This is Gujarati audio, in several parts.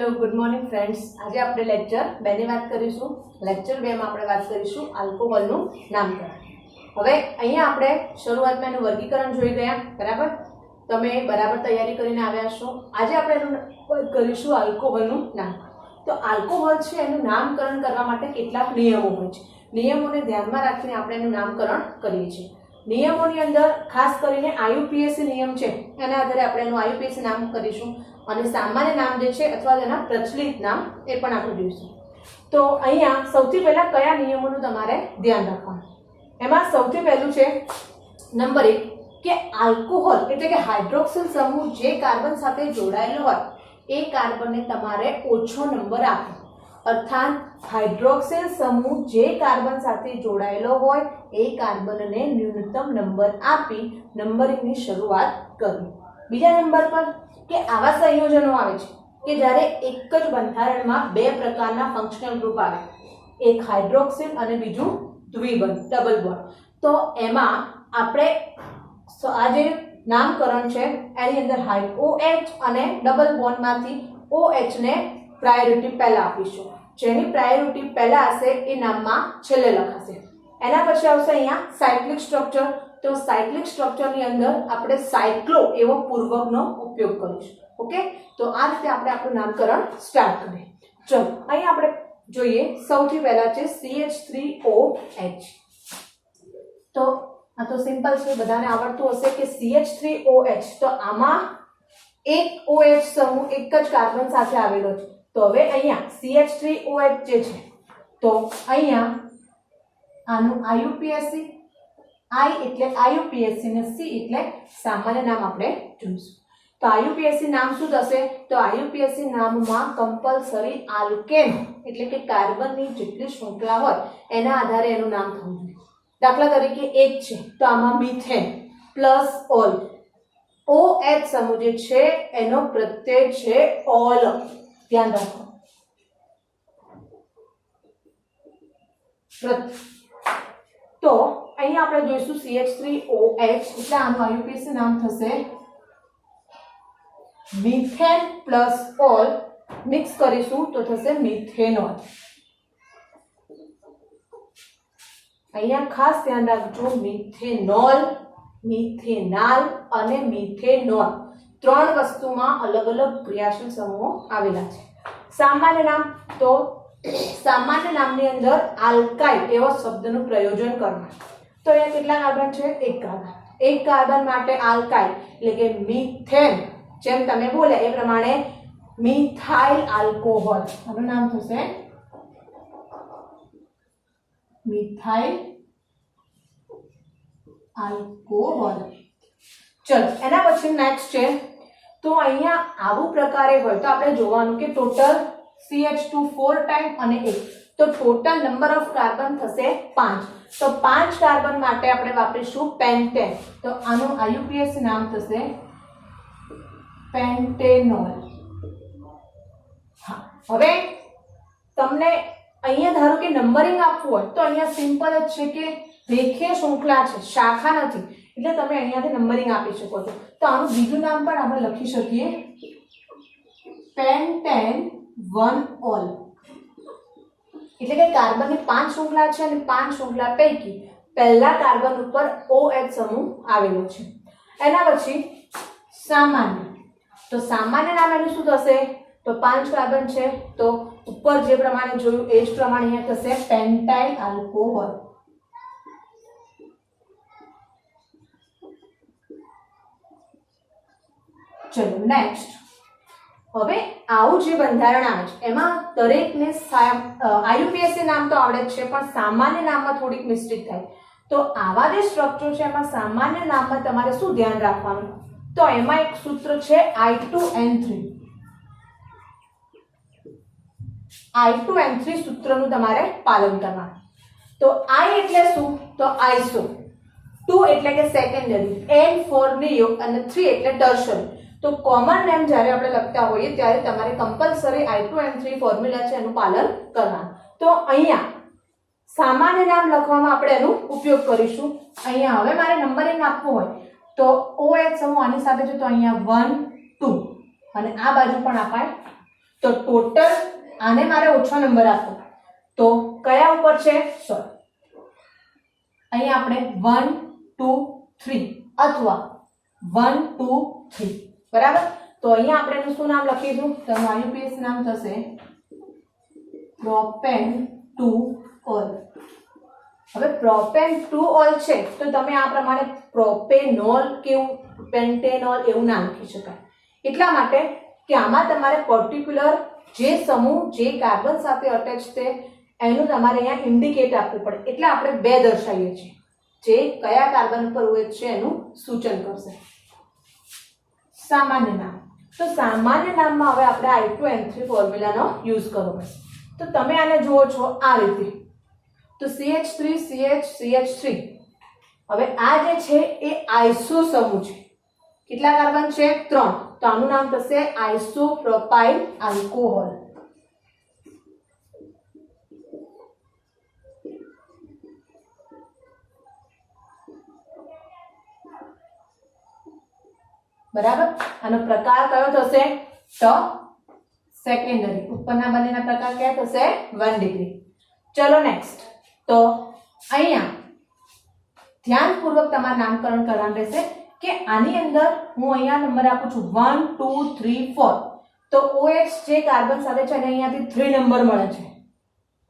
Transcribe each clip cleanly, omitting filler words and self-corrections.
Hello good morning friends. આજે આપણે લેક્ચર 2 ની વાત કરીશું। લેક્ચર 2 માં આપણે વાત કરીશું આલ્કોહોલનું નામકરણ। હવે અહીંયા આપણે શરૂઆતમાં એનું વર્ગીકરણ જોઈ ગયા, બરાબર? તમે બરાબર તૈયારી કરીને આવ્યા છો। આજે આપણે એનું કરીશું આલ્કોહોલનું નામકરણ। તો આલ્કોહોલ છે એનું નામકરણ કરવા માટે કેટલાક નિયમો હોય છે। નિયમોને ધ્યાનમાં રાખીને આપણે એનું નામકરણ કરીએ છીએ। નિયમોની અંદર ખાસ કરીને આયુપીએસસી નિયમ છે, એના આધારે આપણે એનું આયુપીએસસી નામ કરીશું અને સામાન્ય નામ જે છે અથવા તેના પ્રચલિત નામ એ પણ આપણે જોઈશું। તો અહીંયા સૌથી પહેલા કયા નિયમોનું તમારે ધ્યાન રાખવાનું, એમાં સૌથી પહેલું છે નંબર 1 કે આલ્કોહોલ એટલે કે હાઇડ્રોક્સિલ સમૂહ જે કાર્બન સાથે જોડાયેલો હોય એ કાર્બનને તમારે ઓછો નંબર આપવો। अर्थात हाइड्रोक्सिल समूह जे कार्बन साथे जोड़ायेलो होय ए कार्बन ने न्यूनतम नंबर आपी नंबरिंग नी शुरुआत करवी। बीजा नंबर पर के आवा संयोजनो आवे छे के ज्यारे एक ज बंधारणमां बे प्रकारना फंक्शनल ग्रुप आवे, एक हाइड्रोक्सिल अने बीजू द्विबंध डबल बॉन्ड। तो एमां आपणे आ जे नामकरण छे एनी अंदर OH अने डबल बॉन्ड मांथी OH ने प्रायोरिटी पहला आपीशुं, जेनी प्रायोरिटी पहला हशे ए नाममां छेल्ले लखाशे। एना पछी आवशे अहींया साइक्लिक स्ट्रक्चर। तो साइक्लिक स्ट्रक्चर नी अंदर आपणे साइक्लो एवो पूर्वकनो उपयोग करीशुं। ओके, तो आ रीते आपणे आपनुं नामकरण स्टार्ट करीए। चलो अहीं आपणे जोईए सौथी पहेला छे CH3OH। तो आ तो सिंपल छे, बधाने आवडतुं हशे के CH3OH। तो आमां एक OH समूह एक ज कार्बन साथे आवेलो छे। तो हवे अहींया CH3OH जे छे तो अहींया आनु IUPAC, I એટલે IUPAC ने C એટલે सामान्य नाम આપણે જોઈશું। तो IUPAC नाम શું થશે? तो IUPAC નામમાં कंपल्सरी આલ્કેન એટલે કે કાર્બનની જેટલી શૃંખલા હોય એના આધારે એનું નામ થવું જોઈએ। દાખલા તરીકે એક છે તો આમાં મીથેન પ્લસ ઓલ, OH સમૂહ જે છે એનો પ્રત્યય છે ઓલ, ध्यान रखो। तो अहीं आपणे जोईशुं CH3OH એટલે આનું IUPAC નામ થશે मीथेन प्लस ऑल, मिक्स करीशुं तो थशे मीथेनॉल। अहींया खास ध्यान राखजो, मीथेनॉल, मीथेनाल अने मीथेनॉल त्रण वस्तुमां अलग अलग क्रियाशील समूहो आवेला छे। सामान्य नाम तो सामान्य नामनी अंदर आल्काइल एवो शब्दनुं प्रयोजन करवानुं। तो अहींया केटला कार्बन छे? एक कार्बन। एक कार्बन माटे आल्काइल એટલે કે મીથેન, જેમ તમે બોલ્યા એ પ્રમાણે મિથાઇલ આલ્કોહોલ, આનું નામ થશે મિથાઇલ આલ્કોહોલ। चलो एना पछी नेक्स्ट छे तो अहींया आवुं प्रकारे होय तो आपणे जोवानुं के टोटल CH2 4 टाइम अने 1, तो टोटल नंबर ऑफ कार्बन थशे 5। तो 5 कार्बन माटे आपणे वापरीशुं पेंटेन। तो आनुं IUPAC नाम थशे पेंटेनॉल। हाँ, हवे तमने अहींया धारो के नंबरिंग आपवुं होय तो अहींया सिंपल ज छे के रेखीय श्रृंखला छे, शाखा नथी, એટલે તમે અહીંયાથી નંબરિંગ આપી શકો છો। તો આનું બીજું નામ પણ આપણે લખી શકીએ પેન્ટેન 1 ઓલ, એટલે કે કાર્બનની 5 શૃંખલા છે અને 5 શૃંખલા પૈકી પહેલા કાર્બન ઉપર OH સમૂહ આવેલો છે। એના પછી સામાન્ય, તો સામાન્ય નામ એનું શું થશે? તો 5 કાર્બન છે તો ઉપર જે પ્રમાણે જોયું એ જ પ્રમાણે અહીંયા થશે પેન્ટાઇલ આલ્કોહોલ। चलो नेक्स्ट, हवे आवुं जे बंधारण आवे छे एमां दरेकने IUPAC नाम तो आवडे छे पण सामान्य नाममां थोड़ीक मिस्टेक थाय। तो आवा जे स्ट्रक्चर छे एमां सामान्य नाममां तमारे शुं ध्यान राखवानुं? तो एमां एक सूत्र छे I2N3। I2N3 सूत्रनुं तमारे पालन करवानुं। तो I एटले शुं? तो आइसो, 2 एटले के सेकेंडरी, N फॉर नियो अने 3 एटले टर्शियरी। तो कॉमन नेम જ્યારે આપણે લખતા હોઈએ ત્યારે તમારે कंपल्सरी I2N3 ફોર્મ્યુલા છે એનું પાલન કરવાનું। તો અહીંયા સામાન્ય નામ લખવામાં આપણે એનો ઉપયોગ કરીશું। અહીંયા હવે મારે નંબરિંગ આપવું હોય તો OH સમૂહ આની સાથે છે તો અહીંયા 1 2 અને આ બાજુ પણ આપણે તો ટોટલ આને મારે ઓછો નંબર આપવો તો કયા ઉપર છે? સોરી, અહીં આપણે 1 2 3 અથવા 1 2 3, બરાબર. તો અહીંયા આપણે એનું શું નામ લખીશું? તો IUPAC નામ થશે પ્રોપેન ટુ ઓલ. હવે પ્રોપેન ટુ ઓલ છે તો તમે આ પ્રમાણે પ્રોપેનોલ કેવું પેન્ટેનોલ એવું ના લખી શકાય, એટલા માટે કે આમાં તમારે પર્ટિક્યુલર જે સમૂહ જે કાર્બન સાથે અટેચ છે એનું તમારે અહીંયા ઇન્ડિકેટ આપવું પડે, એટલે આપણે 2 દર્શાવીએ છીએ જે કયા કાર્બન પર હોય છે એનું સૂચન કરશે. સામાન્ય નામ, તો સામાન્ય નામમાં હવે આપણે I2N3 ફોર્મ્યુલાનો યુઝ કરવો પડશે. તો તમે આને જુઓ છો આ રીતે, તો CH3 CH CH3. હવે આ જે છે એ આઇસો સમૂહ છે. કેટલા કાર્બન છે? 3. તો આનું નામ થશે આઇસોપ્રોપાઇલ આલ્કોહોલ. બરાબર. આનો પ્રકાર કયો થશે? તો સેકન્ડરી. ઉપરના બંનેના પ્રકાર કયા થશે? 1 ડિગ્રી. ચલો નેક્સ્ટ. તો અહીંયા ધ્યાનપૂર્વક તમારે નામકરણ કરવાનું રહેશે કે આની અંદર હું અહીંયા નંબર આપું છું 1 2 3 4. તો OH જે કાર્બન સાથે છે એને અહીંયાથી 3 નંબર મળે છે,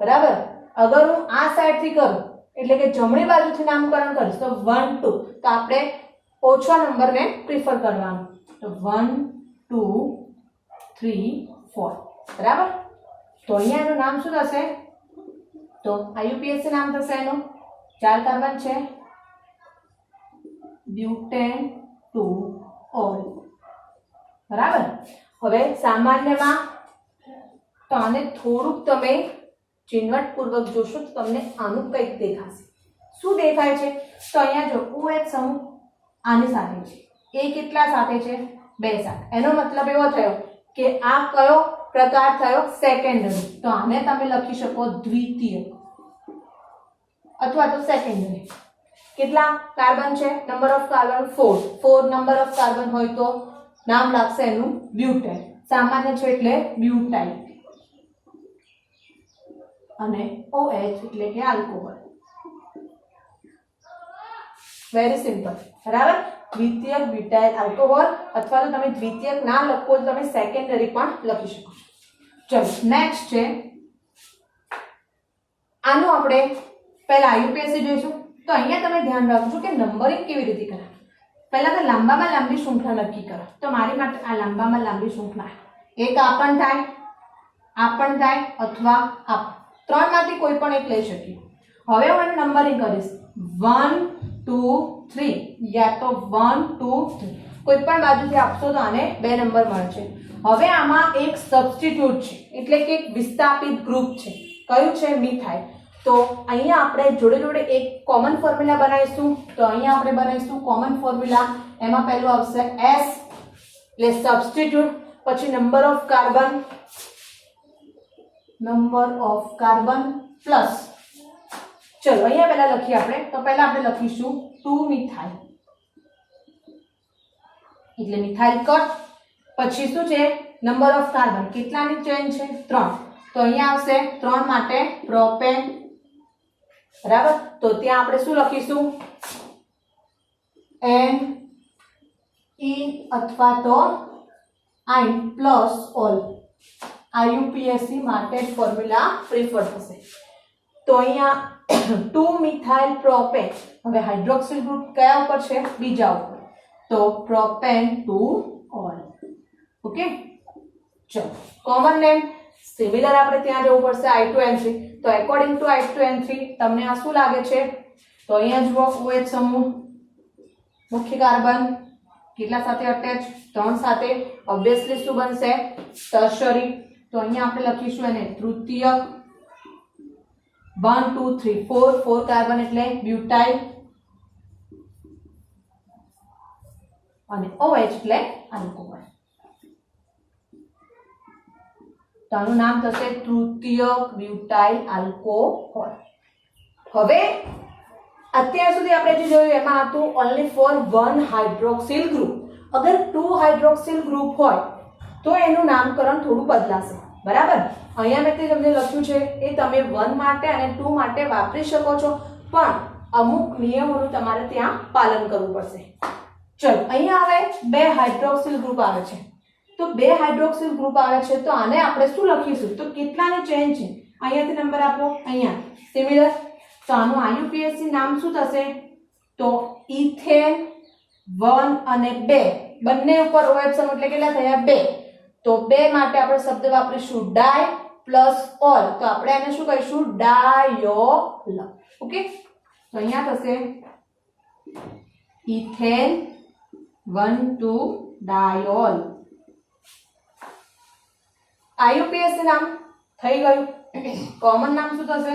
બરાબર. અગર હું આ સાઈડથી કરું એટલે કે જમણી બાજુથી નામકરણ કરીશ તો 1 2, તો આપણે ઓછા નંબરને પ્રિફર કરવાનું. તો 1 2 3 4, બરાબર. તો અહીંયા એનું નામ શું થશે? તો IUPAC નામ થશે એનું. 4 કાર્બન છે, બ્યુટેન ટુ ઓલ, બરાબર. હવે સામાન્યમાં તો આને થોડુંક તમે ઝીણવટપૂર્વક જોશો તો તમને આનું કંઈક દેખાશે. શું દેખાય છે? તો અહીંયા જો OH સમૂહ આની સાથે છે, એ કેટલા સાથે છે? 2 સાથે. એનો મતલબ એવો થયો કે આ કયો પ્રકાર થયો? સેકન્ડરી. તો આને તમે લખી શકો દ્વિતીય અથવા તો સેકન્ડરી. કેટલા કાર્બન છે? Number of carbon 4. 4 number of carbon હોય તો નામ લાગશે એનું બ્યુટેન. સામાન્ય છે એટલે બ્યુટાઇલ અને OH એટલે કે આલ્કોહોલ. વેરી સિમ્પલ, બરાબર. દ્વિતીયક બ્યુટાઇલ આલ્કોહોલ, અથવા તો તમે દ્વિતીયક ના લખો તો તમે સેકન્ડરી પણ લખી શકો છો. ચલો નેક્સ્ટ છે આનું આપણે પહેલા IUPAC જોઈશું. તો અહીંયા તમે ધ્યાન રાખજો કે નંબરિંગ કેવી રીતે કરાય. પહેલા તો લાંબામાં લાંબી શૃંખલા નક્કી કરો. તો મારી માટે આ લાંબામાં લાંબી શૃંખલા એક આ પણ થાય, આ પણ થાય અથવા આ. 3 માંથી કોઈ પણ એક લઈ શકીએ. હવે હું એનું નંબરિંગ કરીશ 1 2 3, યા તો 1 2 3. કોઈ પણ બાજુથી આપશો તો આને 2 નંબર મળશે. હવે આમાં એક સબસ્ટિટ્યુટ છે, એટલે કે એક વિસ્થાપિત ગ્રુપ છે. કયું છે? મિથાઇલ. તો અહીંયા આપણે જોડે જોડે એક કોમન ફોર્મ્યુલા બનાવીશું. તો અહીંયા આપણે બનાવીશું કોમન ફોર્મ્યુલા. એમાં પહેલું આવશે S એટલે સબસ્ટિટ્યુટ, પછી નંબર ઓફ કાર્બન પ્લસ. ચલો અહીંયા પહેલા લખીએ આપણે. તો પહેલા આપણે લખીશું 2 મિથાઇલ એટલે મિથાઇલ કટ. પછી શું છે? Number of carbon. કેટલાની ચેન છે? 3. તો અહીંયા આવશે 3 માટે પ્રોપેન, બરાબર. તો ત્યાં આપણે શું લખીશું? N E અથવા તો I પ્લસ ઓલ. IUPAC માટે ફોર્મ્યુલા પ્રિફર થશે. તો અહીંયા 2 મિથાઇલ પ્રોપેન. હવે હાઇડ્રોક્સિલ ગ્રુપ કયા ઉપર છે? બીજા ઉપર. તો પ્રોપેન ટુ ઓલ. ઓકે, ચલો કોમન નેમ સિમિલર આપણે ત્યાં જવું પડશે I2N3. તો એકોર્ડિંગ ટુ I2N3 તમને આ શું લાગે છે? તો અહીંયા જુઓ OH સમૂહ, મુખ્ય કાર્બન કેટલા સાથે અટેચ? 3 સાથે. ઓબ્વિયસલી શું બનશે? ટર્શરી. તો અહીંયા આપણે લખીશું એને તૃતીયક. 1 2 3 4, 4 કાર્બન એટલે બ્યુટાઇલ અને OH એટલે આલ્કોહોલ. તો આનું નામ થશે તૃતીયક બ્યુટાઇલ આલ્કોહોલ. હવે અત્યાર સુધી આપણે જે જોયું એમાં હતું ઓન્લી ફોર 1 હાઇડ્રોક્સિલ ગ્રુપ. અગર 2 હાઇડ્રોક્સિલ ગ્રુપ હોય તો એનું નામકરણ થોડું બદલાશે. બરાબર. અહીંયા મેં તમને લખ્યું છે એ તમે 1 માટે અને 2 માટે વાપરી શકો છો, પણ અમુક નિયમોનું તમારે ત્યાં પાલન કરવું પડશે. ચલો અહીંયા હવે 2 હાઇડ્રોક્સિલ ગ્રુપ આવે છે. તો 2 હાઇડ્રોક્સિલ ગ્રુપ આવે છે તો આને આપણે શું લખીશું? તો કેટલાની ચેન છે? અહીંયાથી નંબર આપો. અહીંયા સિમિલર. તો આનું IUPAC નામ શું થશે? તો ઇથેન 1 અને 2 બંને ઉપર OH સમૂહ એટલે કેટલા થયા? 2. તો 2 માટે આપણે શબ્દ વાપરીશું ડાય પ્લસ ઓલ. તો આપણે એને શું કહીશું? ડાયોલ. ઓકે. તો અહીંયા થશે ઇથેન 1,2 ડાયોલ. IUPAC નામ થઈ ગયું. કોમન નામ શું થશે?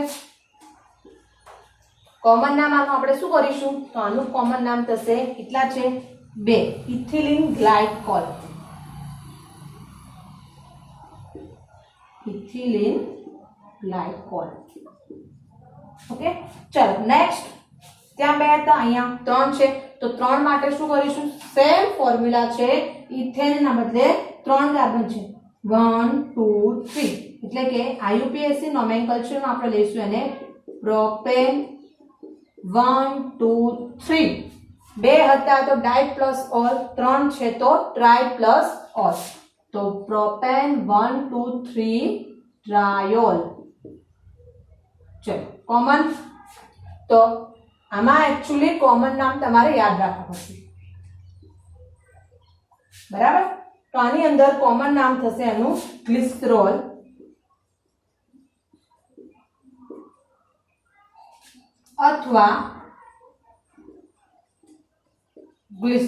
કોમન નામ આનું આપણે શું કરીશું? તો આનું કોમન નામ થશે કેટલા છે? 2. Ethylene glycol. Ethylene glycol. Okay. ચલો નેક્સ્ટ. ત્યાં 2 હતા, અહીંયા 3 છે. તો 3 માટે શું કરીશું? સેમ ફોર્મ્યુલા છે. ઇથેન ના બદલે 3 કાર્બન છે. 1 2 3 એટલે કે IUPAC નોમેનકલ્ચરમાં આપણે લઈશું એને પ્રોપેન 1 2 3. 2 હતા તો ડાય પ્લસ ઓલ, 3 છે તો ટ્રાય પ્લસ ઓલ. તો પ્રોપેન 1 2 3 ટ્રાયોલ. ચલો કોમન. તો આમાં એકચ્યુઅલી કોમન નામ તમારે યાદ રાખવા પડશે. બરાબર. તો આની અંદર કોમન નામ થશે એનું ગ્લિસરોલ અથવા ગ્લિસ,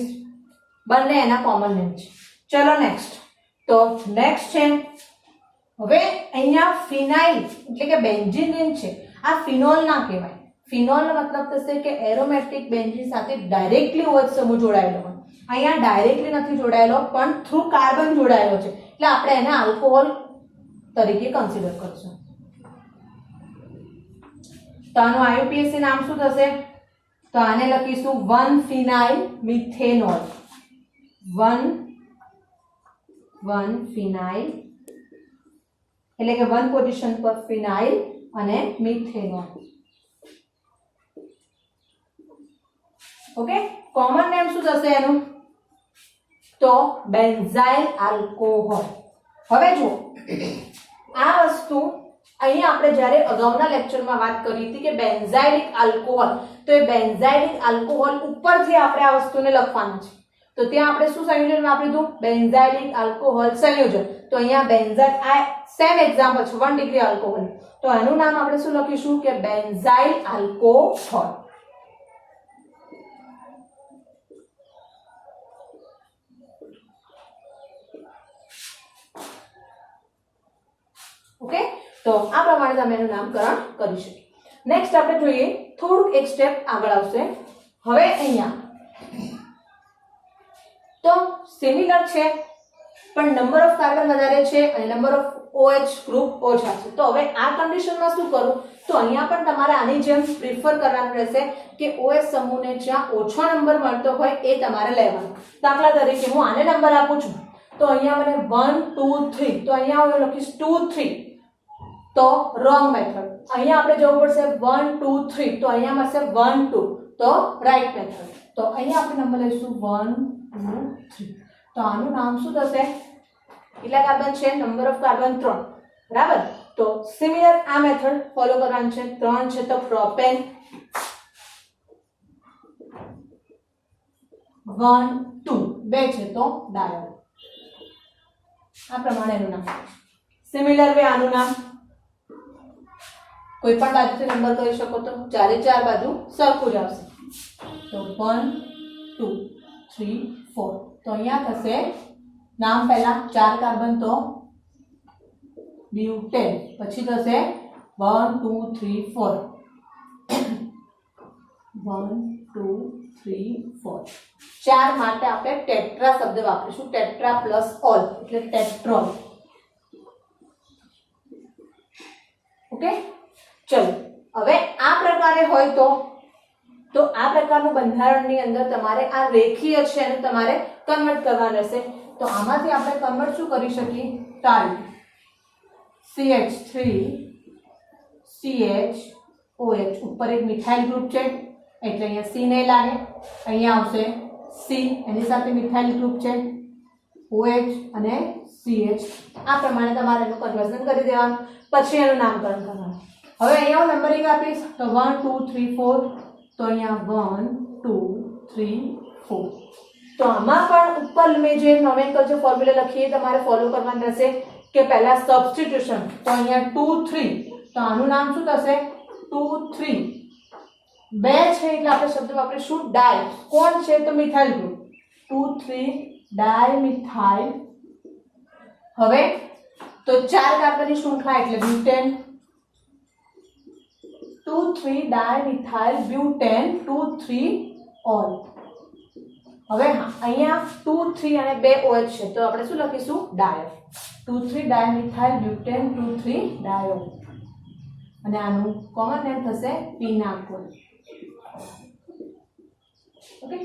બંને એના કોમન નેમ છે. ચલો નેક્સ્ટ. તો નેક્સ્ટ છે હવે અહીંયા ફિનાઇલ એટલે કે બેન્ઝીન છે. આ ફિનોલ ના કહેવાય. ફિનોલ નો મતલબ થશે કે એરોમેટિક બેન્ઝીન સાથે ડાયરેક્ટલી OH સમૂહ જોડાયેલો હોય. અહીંયા ડાયરેક્ટલી નથી જોડાયેલો પણ થ્રુ કાર્બન જોડાયેલો છે એટલે આપણે એને આલ્કોહોલ તરીકે કન્સિડર કરીશું. તો આનું IUPAC નામ શું થશે? તો આને લખીશું 1 ફિનાઇલ મિથેનોલ. 1 ફિનાઇલ એટલે કે 1 પોઝિશન પર ફિનાઇલ અને મિથેનોલ. ઓકે. કોમન નેમ શું થશે એનું? તો બેન્ઝાઇલ આલ્કોહોલ. હવે જુઓ આ વસ્તુ અહીંયા આપણે જ્યારે અગાઉના લેક્ચરમાં વાત કરી હતી કે બેન્ઝાઇલિક આલ્કોહોલ, તો એ બેન્ઝાઇલિક આલ્કોહોલ ઉપરથી આપણે આ વસ્તુને લખવાનું છે. તો ત્યાં આપણે શું સંયોજન વાપર્યું હતું? બેન્ઝાઇલિક આલ્કોહોલ સંયોજન. તો અહીંયા બેન્ઝાઇલ આ સેમ એક્ઝામ્પલ છે 1 ડિગ્રી આલ્કોહોલ. તો એનું નામ આપણે શું લખીશું? કે બેન્ઝાઇલ આલ્કોહોલ. ઓકે. તો આ પ્રમાણે તમે એનું નામકરણ કરી શકો. નેક્સ્ટ આપણે જોઈએ થોડુંક એક સ્ટેપ આગળ આવશે. હવે અહીંયા તો સિમિલર છે પણ નંબર ઓફ કાર્બન વધારે છે અને નંબર ઓફ OH ગ્રુપ ઓછા છે. તો હવે આ કન્ડિશનમાં શું કરું? તો અહીંયા પણ તમારે આની જેમ પ્રિફર કરવાનું રહેશે કે OH સમૂહને જ્યાં ઓછો નંબર મળતો હોય એ તમારે લેવાનો. દાખલા તરીકે હું આને નંબર આપું છું તો અહીંયા મને 1 2 3, તો અહીંયા હું લખીશ 2 3, તો રોંગ મેથડ. અહીંયા આપણે જવું પડશે 1 2 3, તો અહીંયા મળશે 1 2, તો રાઈટ મેથડ. તો અહીંયા આપણે નંબર લઈશું 1 2 3. તો આનું નામ શું થશે? કેટલા કાર્બન છે? Number of carbon 3. બરાબર. તો સિમિલર આ મેથડ ફોલો કરવાનું છે. 3 છે તો પ્રોપેન, 1 2, 2 છે તો ડાયોલ. આ પ્રમાણે એનું નામ. સિમિલર વે આનું નામ કોઈ પણ બાજુથી નંબર કરી શકો તો ચારે ચાર બાજુ સરખું જ આવશે. તો 1 2 3 4. તો અહીંયા થશે નામ પહેલા 4 કાર્બન તો બ્યુટેન, પછી થશે 1 2 3 4, 1 2 3 4. 4 માટે આપણે ટેટ્રા શબ્દ વાપરીશું. ટેટ્રા પ્લસ ઓલ એટલે ટેટ્રોલ. ઓકે. ચલો હવે આ પ્રકારે હોય તો આ પ્રકારનું બંધારણની અંદર તમારે આ રેખીય છે અને તમારે કન્વર્ટ કરવાનું રહેશે. તો આમાંથી આપણે કન્વર્ટ શું કરી શકીએ? ટાળી. CH3 CHOH ઉપર એક મિથાઇલ ગ્રુપ છે એટલે અહીંયા C નહીં લાગે, અહીંયા આવશે C, એની સાથે મિથાઇલ ગ્રુપ છે OH અને CH. આ પ્રમાણે તમારે એનું કન્વર્ઝન કરી દેવાનું, પછી એનું નામકરણ કરવાનું. હવે અહીંયા હું નંબરિંગ આપીશ તો 1 2 3 4, તો અહીંયા 1 2 3 4. તો આમાં પણ ઉપર મેં જે નોમેનકલ્ચર ફોર્મ્યુલા લખીએ તમારે ફોલો કરવાનું રહેશે કે પહેલા સબસ્ટિટ્યુશન, તો અહીંયા 2 3, તો આનું નામ શું થશે 2 3. બે છે એટલે આપણે શબ્દ વાપરીશું ડાય. કોણ છે તો મિથાઇલ ગ્રુપ 2 3 ડાયમિથાઇલ. હવે તો 4 કાર્બનની શૃંખલા એટલે બ્યુટેન 2 3 ડાયમિથાઇલ બ્યુટેન 2 3 ઓલ. હવે અહીંયા 2 3 અને 2 OH છે તો આપણે શું લખીશું ડાયો 2 3 ડાયમિથાઇલ બ્યુટેન 2 3 ડાયો, અને આનું કોમન નેમ થશે પિનાકોલ. ઓકે,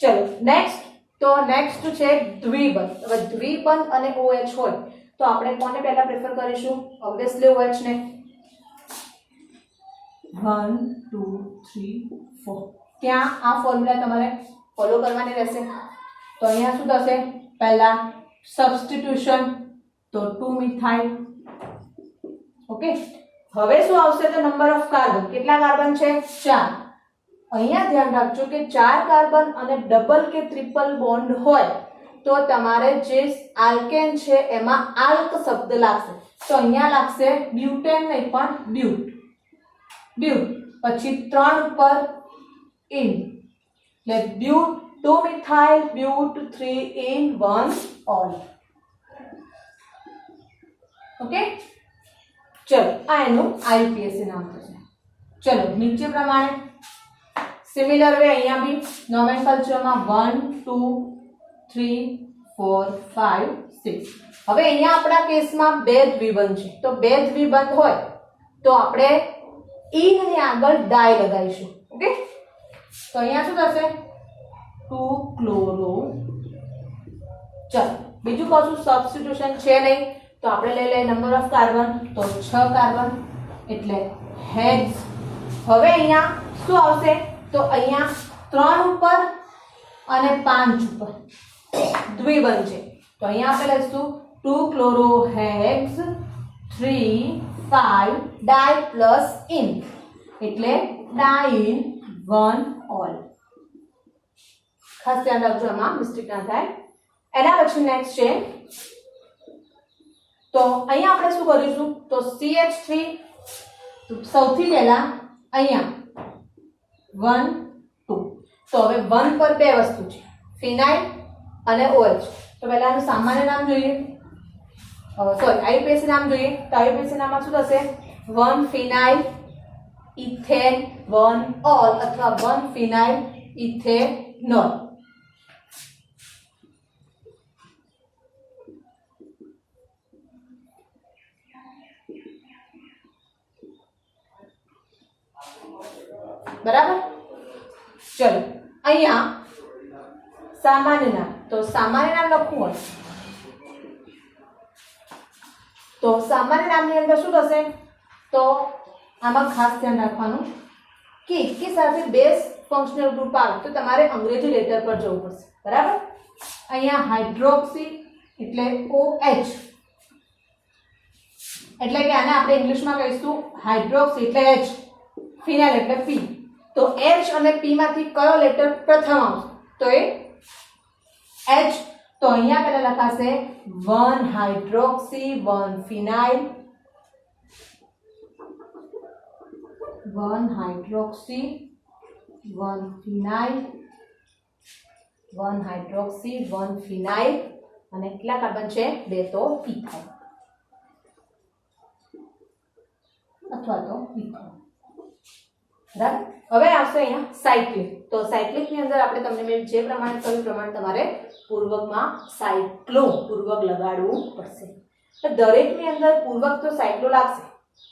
ચલો નેક્સ્ટ. તો નેક્સ્ટ છે દ્વિબંધ. હવે દ્વિબંધ અને OH હોય તો આપણે કોને પહેલા પ્રેફર કરીશું? ઓબ્વિયસલી OH ને. 1 2 3 4 ત્યાં આ ફોર્મ્યુલા તમારે ફોલો કરવાની રહેશે. તો અહીંયા શું થશે? પહેલા સબસ્ટિટ્યુશન તો 2 મિથાઇલ. ઓકે, હવે શું આવશે તો નંબર ઓફ કાર્બન. કેટલા કાર્બન છે? 4. અહીંયા ધ્યાન રાખજો કે 4 કાર્બન અને ડબલ કે ટ્રિપલ બોન્ડ હોય તો તમારે જે આલ્કેન છે એમાં આલ્ક શબ્દ લાગશે. તો અહીંયા લાગશે બ્યુટેન નહીં પણ બ્યુટ. બ્યુટ પછી 3 ઉપર ઇન એટલે બ્યુટ 2 મિથાઇલ બ્યુટ 3 ઇન 1 ઓલ. ઓકે, ચલો આ એનું IUPAC નામ થશે. ચલો નીચે પ્રમાણે સિમિલર વે અહીંયા બી નોમેનકલ્ચરમાં 1 2 3 4 5 6. હવે અહીંયા આપણા કેસમાં બે દ્વિબંધ છે તો બે દ્વિબંધ હોય તો આપણે ઇન ની આગળ ડાય લગાવીશું. ઓકે, તો અહીંયા શું થશે 2 ક્લોરો. ચલો બીજું કશું સબસ્ટિટ્યુશન છે નહીં તો આપણે લઈ લઈએ નંબર ઓફ કાર્બન તો 6 કાર્બન એટલે હેક્સ. હવે અહીંયા શું આવશે તો અહીંયા 3 ઉપર અને 5 ઉપર દ્વિબંધ છે તો અહીંયા આપણે લઈશું 2 chloro hex 3 5 di plus ene એટલે ડાઇન 1 ઓલ. ખાસ ધ્યાન રાખજો આમાં મિસ્ટેક ના થાય. એના પછી નેક્સ્ટ છે તો અહીંયા આપણે શું કરીશું તો CH3 સૌથી પહેલા અહીંયા 1 2. તો હવે 1 પર બે વસ્તુ છે ફિનાઇલ અને OH. તો પહેલા આનું સામાન્ય નામ જોઈએ, સોરી IUPAC નામ જોઈએ. તો IUPAC નામમાં શું થશે 1 ફિનાઇલ ઇથેન 1 ઓલ અથવા 1 ફિનાઇલ ઇથેનોલ. બરાબર. ચલો અહીંયા સામાન્ય નામ તો સામાન્ય નામ લખવું હોય તો સામાન્ય નામની અંદર શું થશે તો આમાં ખાસ ધ્યાન રાખવાનું કે એકી સાથે બેઝ ફંક્શનલ ગ્રુપ આવે તો તમારે અંગ્રેજી લેટર પર જવું પડશે. બરાબર. અહીંયા હાઇડ્રોક્સી એટલે OH એટલે કે આને આપણે ઇંગ્લિશમાં કહીશું હાઇડ્રોક્સી એટલે H, ફિનાઇલ એટલે P. તો H અને P માંથી કયો લેટર પ્રથમ આવશે તો એ H. તો અહીંયા પહેલા લખાશે 1 હાઇડ્રોક્સી 1 ફિનાઇલ 1 હાઇડ્રોક્સી 1 ફિનાઇલ 1 હાઇડ્રોક્સી 1 ફિનાઇલ અને કેટલા કાર્બન છે 2 તો ઇથાઇલ અથવા તો ઇથાઇલ. બરાબર. હવે આવશે અહીંયા સાયક્લિક. તો સાયક્લિક ની અંદર આપણે તમને મેં જે પ્રમાણે કહ્યું પ્રમાણે તમારે પૂર્વકમાં સાયક્લો પૂર્વક લગાડવું પડશે. તો દરેકની અંદર પૂર્વક તો સાયક્લો લાગશે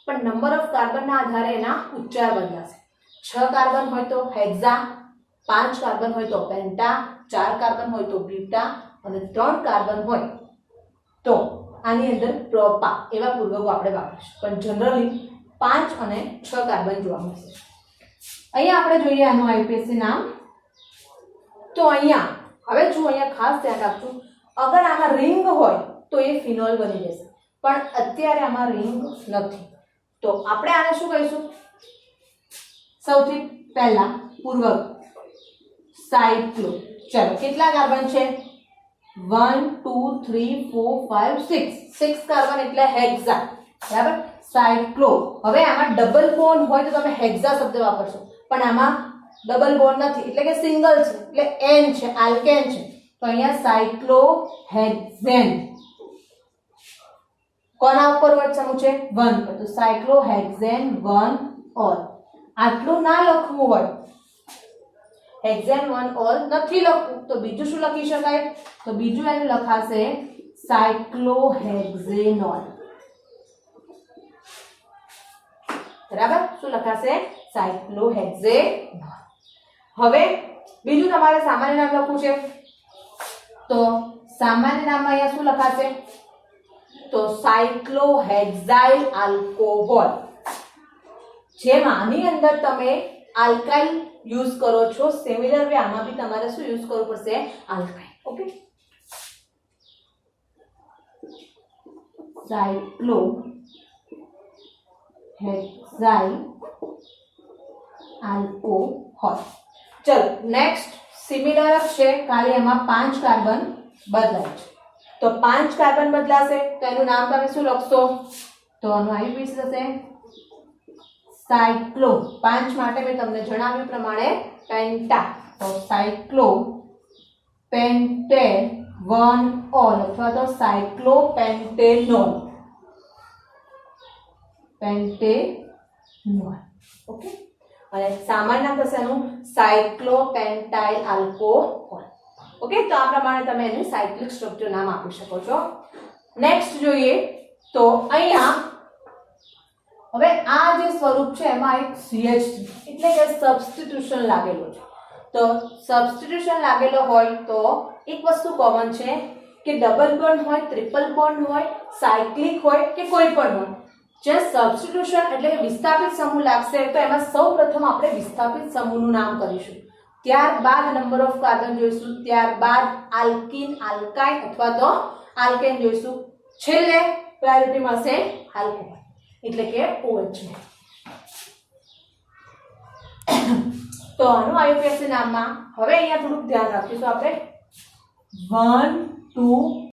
પણ નંબર ઓફ કાર્બનના આધારે એના ઉચ્ચાર બદલાશે. 6 કાર્બન હોય તો હેક્ઝા, 5 કાર્બન હોય તો પેન્ટા, 4 કાર્બન હોય તો બ્યુટા અને 3 કાર્બન હોય તો આની અંદર પ્રોપા એવા પૂર્વકો આપણે વાપરીશું, પણ જનરલી 5 અને 6 કાર્બન જોવા મળશે. અહીંયા આપણે જોઈએ આનું આઈયુપીએસી નામ. તો અહીંયા હવે જો અહીંયા ખાસ ધ્યાન રાખજો, અગર આમાં રિંગ હોય તો એ ફિનોલ બની જશે, પણ અત્યારે આમાં રિંગ નથી, તો આપણે આને શું કહીશું? સૌથી પહેલા પૂર્વક સાયક્લો. ચલો કેટલા કાર્બન છે? 1 2 3 4 5 6 6 કાર્બન એટલે હેક્સા, બરાબર? સાયક્લો. હવે આમાં ડબલ બોન્ડ હોય તો તમે હેક્સા શબ્દ વાપરશો, પણ આમાં ડબલ બોન્ડ નથી એટલે કે સિંગલ છે, એટલે એન છે, આલ્કેન છે, તો અહીંયા સાયક્લોહેક્સેન. કોના ઉપર વર્ડ સમૂહ છે? 1 પર, તો સાયક્લોહેક્સેન 1 ઓલ. આટલું ના લખવું હોય, હેક્સેન 1 ઓલ નથી લખવું, તો બીજું શું લખી શકાય? તો બીજું એનું લખાશે સાયક્લોહેક્સેનોલ. બરાબર? શું લખાશે? સાયક્લોહેક્સેનોલ. હવે બીજું તમારે સામાન્ય નામ લખવું છે, તો સામાન્ય નામમાં અહીંયા શું લખાશે? તો સાયક્લોહેક્સાઇલ આલ્કોહોલ. જેમ આની અંદર તમે આલ્કાઇલ યુઝ કરો છો, સિમિલર વે આમાં બી તમારે શું યુઝ કરવું પડશે? આલ્કાઇલ. Okay, cyclohexyl alcohol. ચલો નેક્સ્ટ સિમિલર છે, ખાલી એમાં 5 કાર્બન બદલાય છે. તો 5 કાર્બન બદલાશે તો એનું નામ તમે શું લખશો? તો આનું આઈયુપીએસી થશે સાયક્લો. 5 માટે મેં તમને જણાવ્યું પ્રમાણે પેન્ટા, તો સાયક્લો પેન્ટેન 1 ઓલ અથવા તો સાયક્લોપેન્ટેનોલ. પેન્ટેનોલ. ઓકે, અને સામાન્ય નામ થશે એનું સાયક્લોપેન્ટાઇલ આલ્કોહોલ. ઓકે, તો આ પ્રમાણે તમે એનું સાયક્લિક સ્ટ્રક્ચર નામ આપી શકો છો. નેક્સ્ટ જોઈએ તો અહીંયા હવે આ જે સ્વરૂપ છે એમાં એક CH એટલે કે સબસ્ટિટ્યુશન લાગેલો છે. તો સબસ્ટિટ્યુશન લાગેલો હોય તો એક વસ્તુ કોમન છે કે ડબલ બોન્ડ હોય, ટ્રિપલ બોન્ડ હોય, સાયક્લિક હોય કે કોઈ પણ હોય, જે સબસ્ટિટ્યુશન એટલે કે વિસ્થાપિત સમૂહ લાગશે તો એમાં સૌપ્રથમ આપણે વિસ્થાપિત સમૂહનું નામ કરીશું, ત્યારબાદ નંબર ઓફ કાર્બન જોઈશું, ત્યારબાદ આલ્કીન, આલ્કાઇન અથવા તો આલ્કેન જોઈશું, છેલ્લે પ્રાયોરિટી મળશે આલ્કોહોલ એટલે કે OH. તો આનું આઈયુપીએસી નામમાં હવે અહીંયા થોડુંક ધ્યાન રાખીશું આપણે 1 2